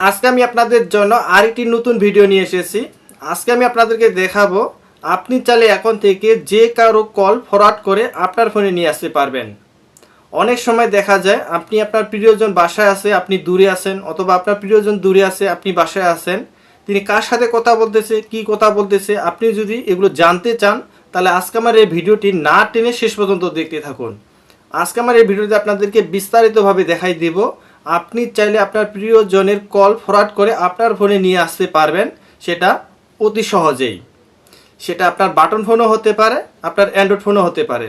আজকে আমি আপনাদের জন্য আরেকটি নতুন ভিডিও নিয়ে এসেছি। আজকে আমি আপনাদেরকে দেখাবো আপনি চাইলে এখন থেকে যে কারো কল ফরওয়ার্ড করে আপনার ফোনে নিয়ে আসতে পারবেন। অনেক সময় দেখা যায় আপনি আপনার প্রিয়জন বাসায় আছে, আপনি দূরে আছেন, অথবা আপনার প্রিয়জন দূরে আছে, আপনি বাসায় আছেন। তিনি কার সাথে কথা বলতেছে, কি কথা বলতেছে, আপনি যদি এগুলো জানতে চান তাহলে আজকে আমার এই ভিডিওটি না টেনে শেষ পর্যন্ত দেখতে থাকুন। আজকে আমার এই ভিডিওতে আপনাদেরকে বিস্তারিতভাবে দেখাই দেব আপনি চাইলে আপনার প্রিয়জনের কল ফরওয়ার্ড করে আপনার ফোনে নিয়ে আসতে পারবেন, সেটা অতি সহজেই। সেটা আপনার বাটন ফোনও হতে পারে, আপনার অ্যান্ড্রয়েড ফোনও হতে পারে।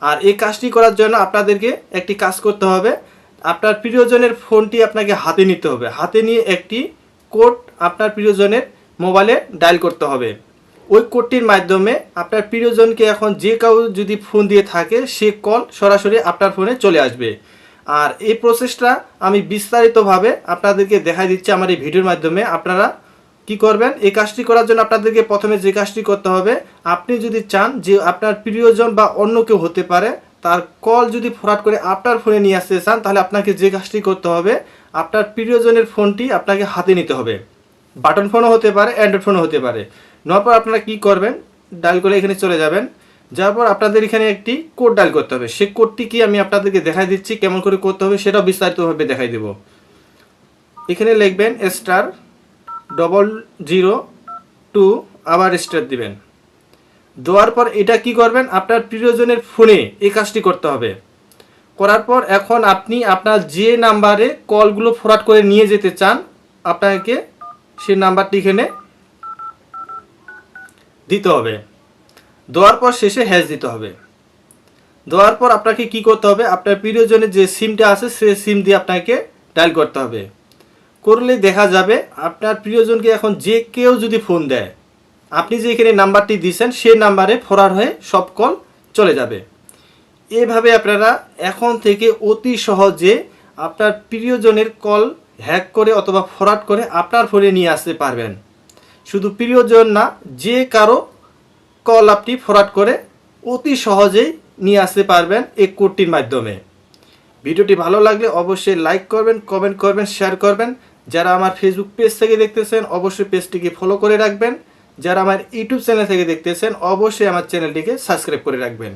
আর এই কাজটি করার জন্য আপনাদেরকে একটি কাজ করতে হবে। আপনার প্রিয়জনের ফোনটি আপনাকে হাতে নিতে হবে। হাতে নিয়ে একটি কোড আপনার প্রিয়জনের মোবাইলে ডায়াল করতে হবে। ওই কোডটির মাধ্যমে আপনার প্রিয়জনকে এখন যে কেউ যদি ফোন দিয়ে থাকে সে কল সরাসরি আপনার ফোনে চলে আসবে। আর এই প্রসেসটা আমি বিস্তারিতভাবে আপনাদেরকে দেখাই দিচ্ছি আমার এই ভিডিওর মাধ্যমে। আপনারা কি করবেন, এই কাজটি করার জন্য আপনাদেরকে প্রথমে যে কাজটি করতে হবে, আপনি যদি চান যে আপনার প্রিয়জন বা অন্য কেউ হতে পারে তার কল যদি ফরওয়ার্ড করে আপনার ফোনে নিয়ে আসতে চান, তাহলে আপনাকে যে কাজটি করতে হবে, আপনার প্রিয়জনের ফোনটি আপনাকে হাতে নিতে হবে। বাটন ফোনও হতে পারে, অ্যান্ড্রয়েড ফোনও হতে পারে। নেওয়ার পর আপনারা কী করবেন, ডায়াল করে এখানে চলে যাবেন। যাওয়ার পর আপনাদের এখানে একটি কোড ডায়াল করতে হবে। সেই কোডটি কি আমি আপনাদেরকে দেখাই দিচ্ছি, কেমন করে করতে হবে সেটাও বিস্তারিতভাবে দেখাই দেব। এখানে লিখবেন *002, আবার স্টার দিবেন। দেওয়ার পর এটা কি করবেন, আপনার প্রিয়জনের ফোনে এই কাজটি করতে হবে। করার পর এখন আপনি আপনার যে নাম্বারে কলগুলো ফরওয়ার্ড করে নিয়ে যেতে চান, আপনাকে সেই নাম্বারটি এখানে দিতে হবে। দেওয়ার পর শেষে হ্যাশ দিতে হবে। দেওয়ার পর আপনাকে কি করতে হবে, আপনার প্রিয়জনের যে সিমটা আছে সেই সিম দিয়ে আপনাকে ডায়াল করতে হবে। করলে দেখা যাবে আপনার প্রিয়জনকে এখন যে কেউ যদি ফোন দেয়, আপনি যে এখানে নাম্বারটি দিয়েছেন সেই নাম্বারে ফরওয়ার্ড হয়ে সব কল চলে যাবে। এভাবে আপনারা এখন থেকে অতি সহজে আপনার প্রিয়জনের কল হ্যাক করে অথবা ফরওয়ার্ড করে আপনার ফোনে নিয়ে আসতে পারবেন। শুধু প্রিয়জন না, যে কারো কল আপনি ফরওয়ার্ড করে অতি সহজেই নিয়ে আসতে পারবেন এই কোডটির মাধ্যমে। ভিডিওটি ভালো লাগলে অবশ্যই লাইক করবেন, কমেন্ট করবেন, শেয়ার করবেন। যারা আমার ফেসবুক পেজ থেকে দেখতেছেন অবশ্যই পেজটিকে ফলো করে রাখবেন। যারা আমার ইউটিউব চ্যানেল থেকে দেখতেছেন অবশ্যই আমার চ্যানেলটিকে সাবস্ক্রাইব করে রাখবেন।